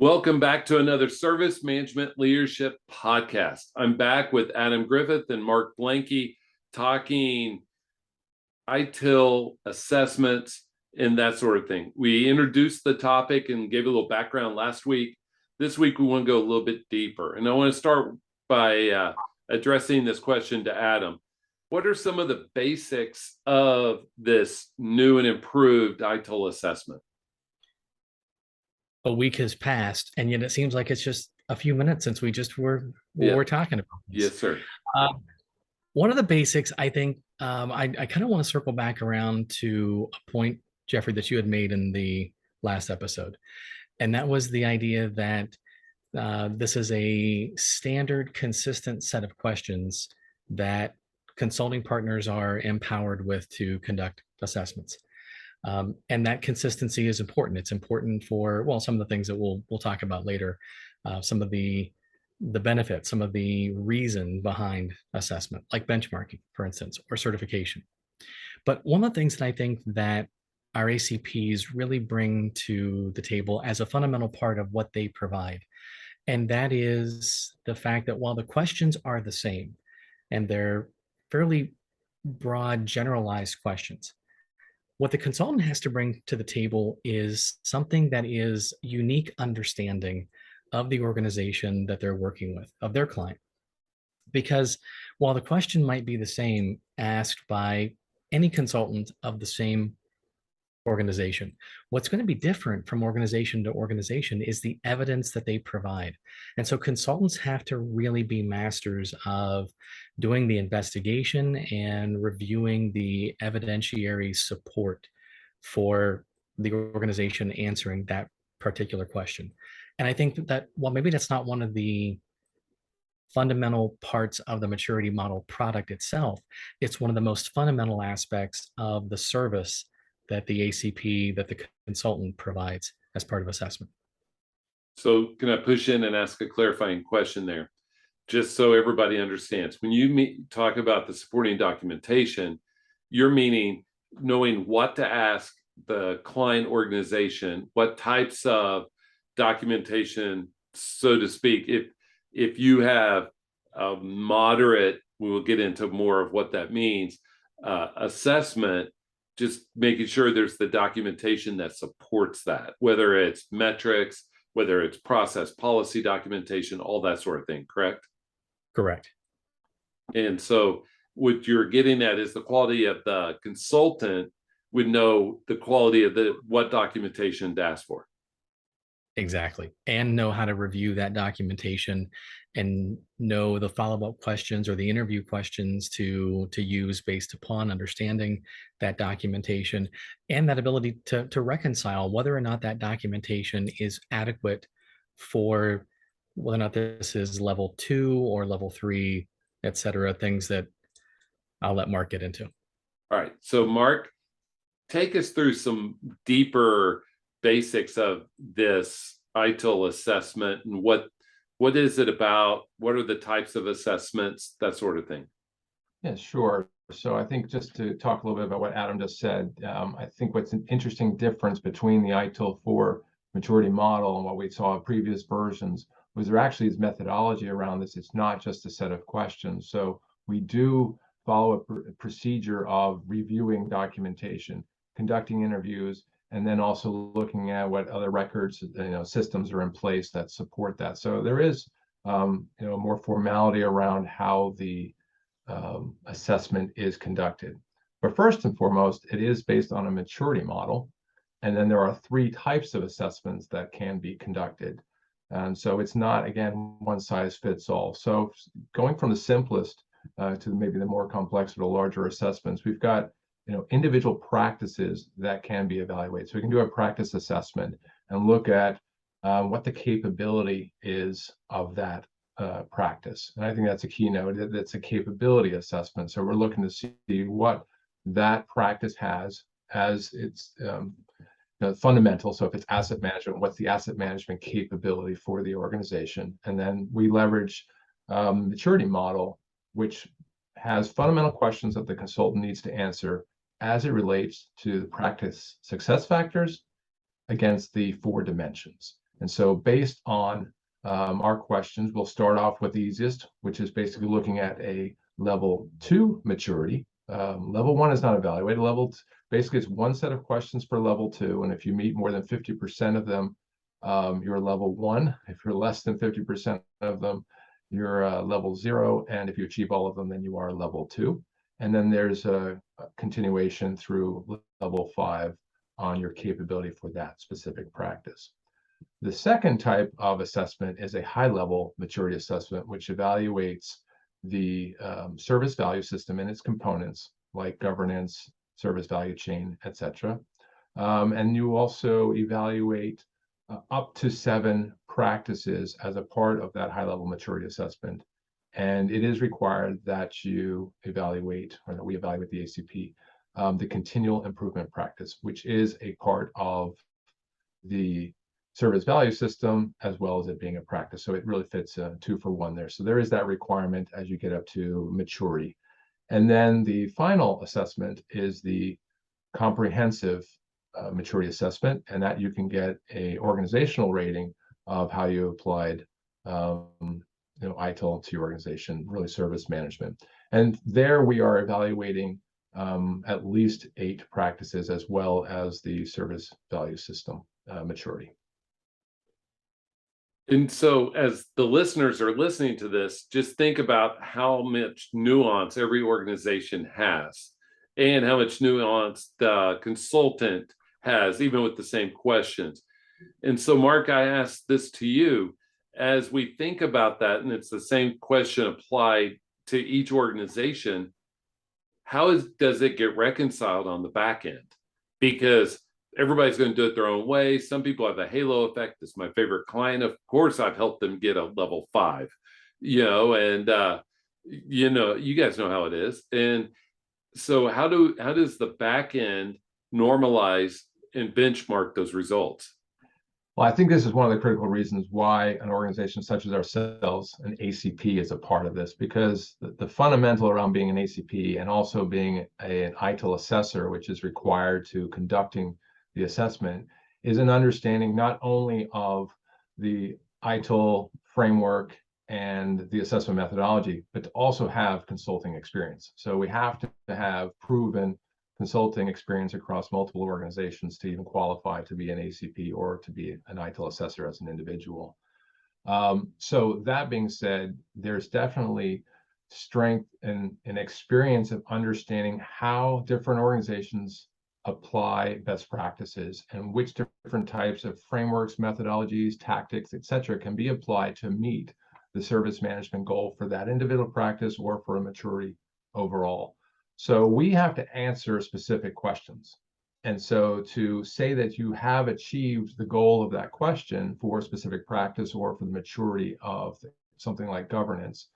Welcome back to another Service Management Leadership podcast. I'm back with Adam Griffith and Mark Blanke talking ITIL assessments and that sort of thing. We introduced the topic and gave a little background last week. This week, we want to go a little bit deeper. And I want to start by addressing this question to Adam. What are some of the basics of this new and improved ITIL assessment? A week has passed, and yet it seems like it's just a few minutes since we just were talking about this. Yes, sir. One of the basics, I think, I kind of want to circle back around to a point, Jeffrey, that you had made in the last episode, and that was the idea that this is a standard, consistent set of questions that consulting partners are empowered with to conduct assessments. And that consistency is important. It's important for, well, some of the things that we'll talk about later, some of the benefits, some of the reason behind assessment, like benchmarking, for instance, or certification. But one of the things that I think that our ACPs really bring to the table as a fundamental part of what they provide, and that is the fact that while the questions are the same, and they're fairly broad, generalized questions, what the consultant has to bring to the table is something that is unique understanding of the organization that they're working with, of their client. Because while the question might be the same asked by any consultant of the same organization, what's going to be different from organization to organization is the evidence that they provide. And so consultants have to really be masters of doing the investigation and reviewing the evidentiary support for the organization answering that particular question. And I think that while maybe that's not one of the fundamental parts of the maturity model product itself, it's one of the most fundamental aspects of the service that the ACP, that the consultant provides as part of assessment. So can I push in and ask a clarifying question there? Just so everybody understands, when you talk about the supporting documentation, you're meaning knowing what to ask the client organization, what types of documentation, so to speak. If you have a moderate, we will get into more of what that means, assessment, just making sure there's the documentation that supports that, whether it's metrics, whether it's process policy documentation, all that sort of thing, correct? Correct. And so what you're getting at is the quality of the consultant would know the quality of what documentation to ask for. Exactly. And know how to review that documentation and know the follow-up questions or the interview questions to use based upon understanding that documentation and that ability to reconcile whether or not that documentation is adequate for whether or not this is level 2 or level 3, et cetera, things that I'll let Mark get into. All right. So Mark, take us through some deeper basics of this ITIL assessment and what is it about? What are the types of assessments, that sort of thing? Yeah, sure. So I think just to talk a little bit about what Adam just said, I think what's an interesting difference between the ITIL 4 maturity model and what we saw in previous versions was there actually is methodology around this. It's not just a set of questions. So we do follow a procedure of reviewing documentation, conducting interviews, and then also looking at what other records, systems are in place that support that. So there is, more formality around how the assessment is conducted. But first and foremost, it is based on a maturity model. And then there are 3 types of assessments that can be conducted. And so it's not, again, one size fits all. So going from the simplest to maybe the more complex or the larger assessments, we've got individual practices that can be evaluated. So we can do a practice assessment and look at what the capability is of that practice. And I think that's a keynote. That's a capability assessment. So we're looking to see what that practice has as its fundamental. So if it's asset management, what's the asset management capability for the organization? And then we leverage maturity model, which has fundamental questions that the consultant needs to answer as it relates to the practice success factors against the 4 dimensions. And so based on our questions, we'll start off with the easiest, which is basically looking at a level 2 maturity. Level 1 is not evaluated. Basically, it's one set of questions for level 2. And if you meet more than 50% of them, you're level 1. If you're less than 50% of them, you're level 0. And if you achieve all of them, then you are level 2. And then there's a continuation through level 5 on your capability for that specific practice. The second type of assessment is a high-level maturity assessment, which evaluates the service value system and its components, like governance, service value chain, etc. And you also evaluate up to 7 practices as a part of that high-level maturity assessment. And it is required that you evaluate, or that we evaluate the ACP, the continual improvement practice, which is a part of the service value system, as well as it being a practice. So it really fits 2 for 1 there. So there is that requirement as you get up to maturity. And then the final assessment is the comprehensive maturity assessment, and that you can get a organizational rating of how you applied ITIL to your organization, really service management. And there we are evaluating at least 8 practices, as well as the service value system maturity. And so as the listeners are listening to this, just think about how much nuance every organization has and how much nuance the consultant has, even with the same questions. And so, Mark, I asked this to you. As we think about that, and it's the same question applied to each organization, does it get reconciled on the back end? Because everybody's going to do it their own way. Some people have a halo effect. This is my favorite client. Of course, I've helped them get a level 5, and you guys know how it is. And so how does the back end normalize and benchmark those results? Well, I think this is one of the critical reasons why an organization such as ourselves, an ACP, is a part of this, because the fundamental around being an ACP and also being an ITIL assessor, which is required to conducting the assessment, is an understanding not only of the ITIL framework and the assessment methodology, but to also have consulting experience. So we have to have proven consulting experience across multiple organizations to even qualify to be an ACP or to be an ITIL assessor as an individual. So that being said, there's definitely strength and experience of understanding how different organizations apply best practices and which different types of frameworks, methodologies, tactics, etc., can be applied to meet the service management goal for that individual practice or for a maturity overall. So we have to answer specific questions. And so to say that you have achieved the goal of that question for a specific practice or for the maturity of something like governance,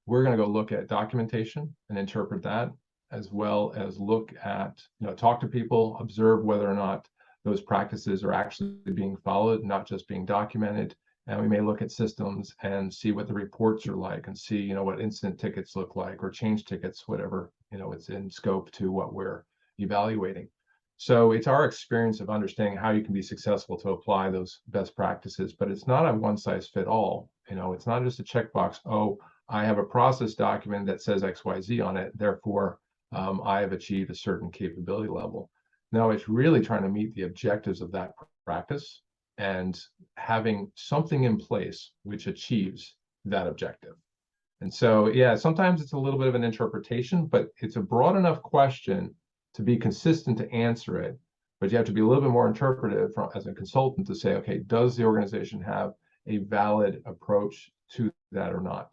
we're going to go look at documentation and interpret that, as well as look at, talk to people, observe whether or not those practices are actually being followed, not just being documented. And we may look at systems and see what the reports are like, and see, what incident tickets look like, or change tickets, whatever, it's in scope to what we're evaluating. So it's our experience of understanding how you can be successful to apply those best practices, but it's not a one size fit all. It's not just a checkbox. Oh, I have a process document that says XYZ on it, therefore I have achieved a certain capability level. No, it's really trying to meet the objectives of that practice and having something in place which achieves that objective. And so, yeah, sometimes it's a little bit of an interpretation, but it's a broad enough question to be consistent to answer it. But you have to be a little bit more interpretive as a consultant to say, okay, does the organization have a valid approach to that or not?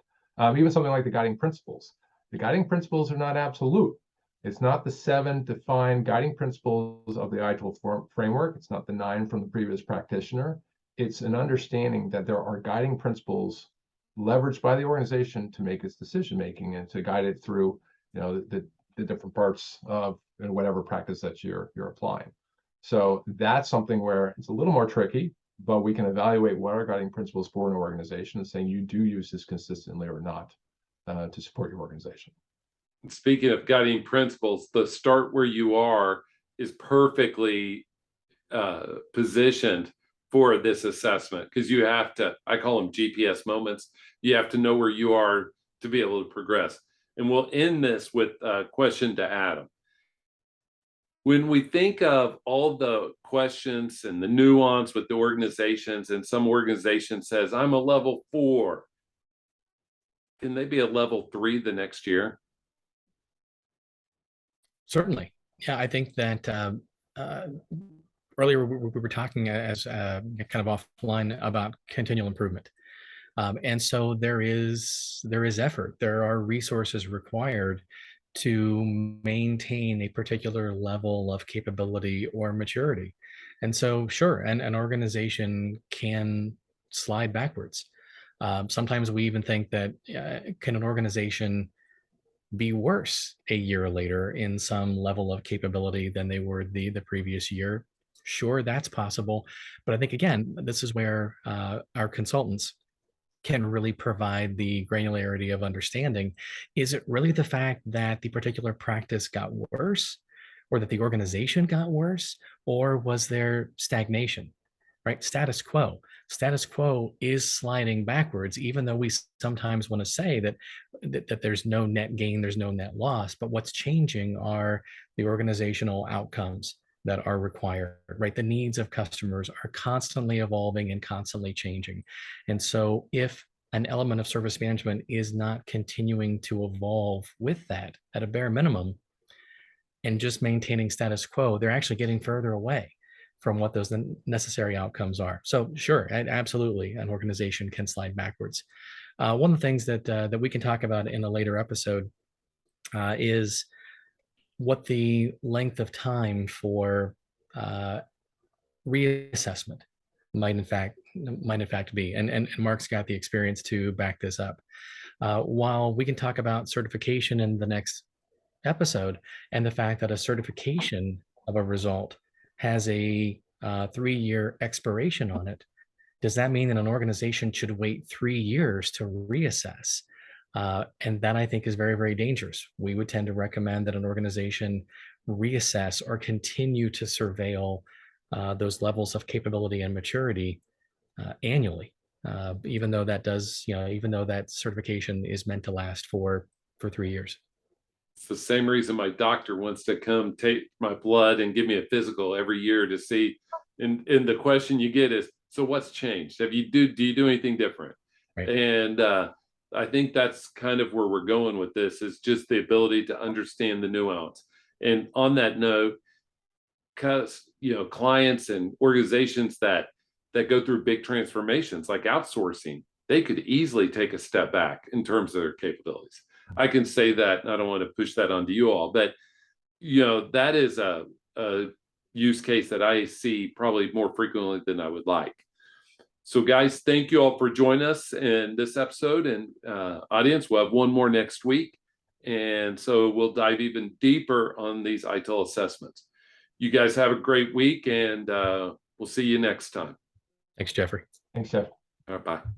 Even something like the guiding principles. The guiding principles are not absolute. It's not the 7 defined guiding principles of the ITIL framework. It's not the 9 from the previous practitioner. It's an understanding that there are guiding principles leveraged by the organization to make its decision making and to guide it through, the different parts of whatever practice that you're applying. So that's something where it's a little more tricky, but we can evaluate what are guiding principles for an organization and saying you do use this consistently or not to support your organization. Speaking of guiding principles, the start where you are is perfectly positioned for this assessment, because you have to, I call them GPS moments. You have to know where you are to be able to progress. And we'll end this with a question to Adam. When we think of all the questions and the nuance with the organizations, and some organization says, I'm a level 4, can they be a level 3 the next year? Certainly. Yeah, I think that earlier we were talking as kind of offline about continual improvement. And so there is effort. There are resources required to maintain a particular level of capability or maturity. And so, sure, an organization can slide backwards. Sometimes we even think that can an organization be worse a year later in some level of capability than they were the previous year? Sure, that's possible. But I think, again, this is where our consultants can really provide the granularity of understanding. Is it really the fact that the particular practice got worse, or that the organization got worse, or was there stagnation? Right? Status quo. Status quo is sliding backwards, even though we sometimes want to say that there's no net gain, there's no net loss. But what's changing are the organizational outcomes that are required, right? The needs of customers are constantly evolving and constantly changing. And so if an element of service management is not continuing to evolve with that at a bare minimum and just maintaining status quo, they're actually getting further away from what those necessary outcomes are. So sure, absolutely, an organization can slide backwards. One of the things that we can talk about in a later episode is what the length of time for reassessment might in fact be. And Mark's got the experience to back this up. While we can talk about certification in the next episode, and the fact that a certification of a result has a 3-year expiration on it, does that mean that an organization should wait 3 years to reassess? And that, I think, is very, very dangerous. We would tend to recommend that an organization reassess or continue to surveil those levels of capability and maturity annually, even though that certification is meant to last for 3 years. It's the same reason my doctor wants to come take my blood and give me a physical every year to see. And the question you get is, so what's changed? Do you do anything different? Right. And I think that's kind of where we're going with this, is just the ability to understand the nuance. And on that note, because clients and organizations that go through big transformations like outsourcing, they could easily take a step back in terms of their capabilities. I can say that, and I don't want to push that onto you all, but that is a use case that I see probably more frequently than I would like. So guys, thank you all for joining us in this episode, and audience, we'll have one more next week. And so we'll dive even deeper on these ITIL assessments. You guys have a great week, and we'll see you next time. Thanks, Jeffrey. Thanks, Jeff. All right, bye.